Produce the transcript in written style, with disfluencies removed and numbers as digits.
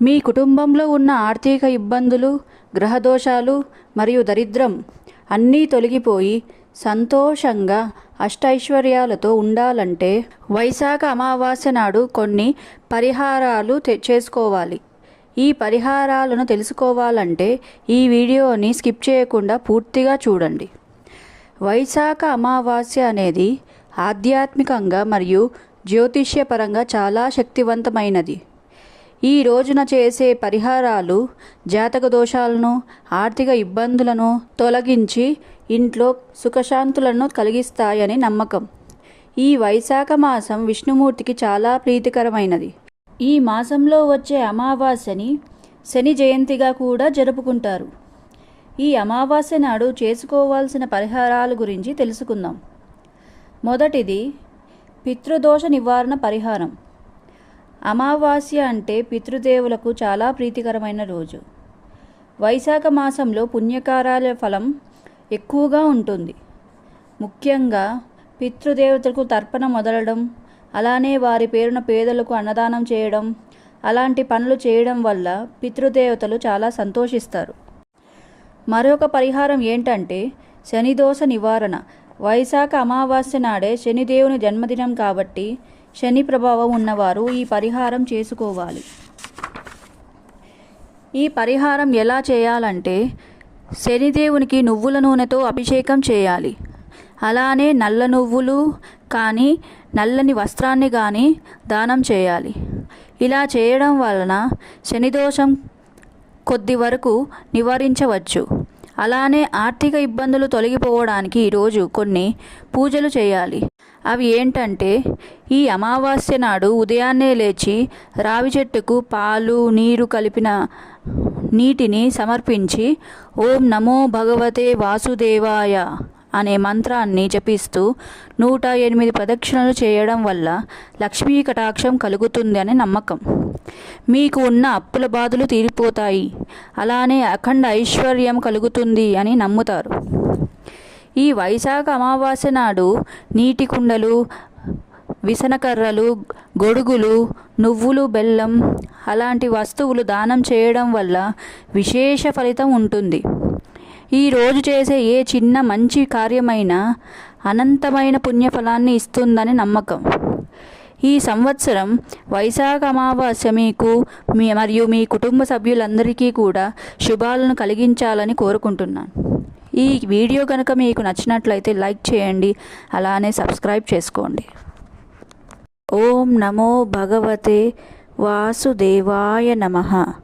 మీ కుటుంబంలో ఉన్న ఆర్థిక ఇబ్బందులు, గ్రహదోషాలు మరియు దరిద్రం అన్నీ తొలగిపోయి సంతోషంగా అష్టైశ్వర్యాలతో ఉండాలంటే వైశాఖ అమావాస్య నాడు కొన్ని పరిహారాలు చేసుకోవాలి. ఈ పరిహారాలను తెలుసుకోవాలంటే ఈ వీడియోని స్కిప్ చేయకుండా పూర్తిగా చూడండి. వైశాఖ అమావాస్య అనేది ఆధ్యాత్మికంగా మరియు జ్యోతిష్యపరంగా చాలా శక్తివంతమైనది. ఈ రోజున చేసే పరిహారాలు జాతక దోషాలను, ఆర్థిక ఇబ్బందులను తొలగించి ఇంట్లో సుఖశాంతులను కలిగిస్తాయని నమ్మకం. ఈ వైశాఖ మాసం విష్ణుమూర్తికి చాలా ప్రీతికరమైనది. ఈ మాసంలో వచ్చే అమావాస్యని శని జయంతిగా కూడా జరుపుకుంటారు. ఈ అమావాస్య నాడు చేసుకోవాల్సిన పరిహారాల గురించి తెలుసుకుందాం. మొదటిది పితృదోష నివారణ పరిహారం. అమావాస్య అంటే పితృదేవులకు చాలా ప్రీతికరమైన రోజు. వైశాఖ మాసంలో పుణ్యకార్యాల ఫలం ఎక్కువగా ఉంటుంది. ముఖ్యంగా పితృదేవతలకు తర్పణ మొదలడం, అలానే వారి పేరున పేదలకు అన్నదానం చేయడం, అలాంటి పనులు చేయడం వల్ల పితృదేవతలు చాలా సంతోషిస్తారు. మరొక పరిహారం ఏంటంటే శనిదోష నివారణ. వైశాఖ అమావాస్య నాడే శనిదేవుని జన్మదినం కాబట్టి శని ప్రభావం ఉన్నవారు ఈ పరిహారం చేసుకోవాలి. ఈ పరిహారం ఎలా చేయాలంటే శనిదేవునికి నువ్వుల నూనెతో అభిషేకం చేయాలి. అలానే నల్ల నువ్వులు కానీ నల్లని వస్త్రాన్ని కానీ దానం చేయాలి. ఇలా చేయడం వలన శనిదోషం కొద్ది వరకు నివారించవచ్చు. అలానే ఆర్థిక ఇబ్బందులు తొలగిపోవడానికి ఈరోజు కొన్ని పూజలు చేయాలి. అవి ఏంటంటే ఈ అమావాస్య నాడు ఉదయాన్నే లేచి రావి చెట్టుకు పాలు, నీరు కలిపిన నీటిని సమర్పించి ఓం నమో భగవతే వాసుదేవాయ అనే మంత్రాన్ని జపిస్తూ 108 ప్రదక్షిణలు చేయడం వల్ల లక్ష్మీ కటాక్షం కలుగుతుంది అని నమ్మకం. మీకు ఉన్న అప్పుల బాధలు తీరిపోతాయి. అలానే అఖండ ఐశ్వర్యం కలుగుతుంది అని నమ్ముతారు. ఈ వైశాఖ అమావాస్య నాడు నీటి కుండలు, విసనకర్రలు, గొడుగులు, నువ్వులు, బెల్లం అలాంటి వస్తువులు దానం చేయడం వల్ల విశేష ఫలితం ఉంటుంది. ఈ రోజు చేసే ఏ చిన్న మంచి కార్యమైనా అనంతమైన పుణ్యఫలాన్ని ఇస్తుందని నమ్మకం. ఈ సంవత్సరం వైశాఖ అమావాస్య మీకు మరియు మీ కుటుంబ సభ్యులందరికీ కూడా శుభాలను కలిగించాలని కోరుకుంటున్నాను. ఈ వీడియో కనుక మీకు నచ్చినట్లయితే లైక్ చేయండి, అలానే సబ్స్క్రైబ్ చేసుకోండి. ఓం నమో భగవతే వాసుదేవాయ నమః.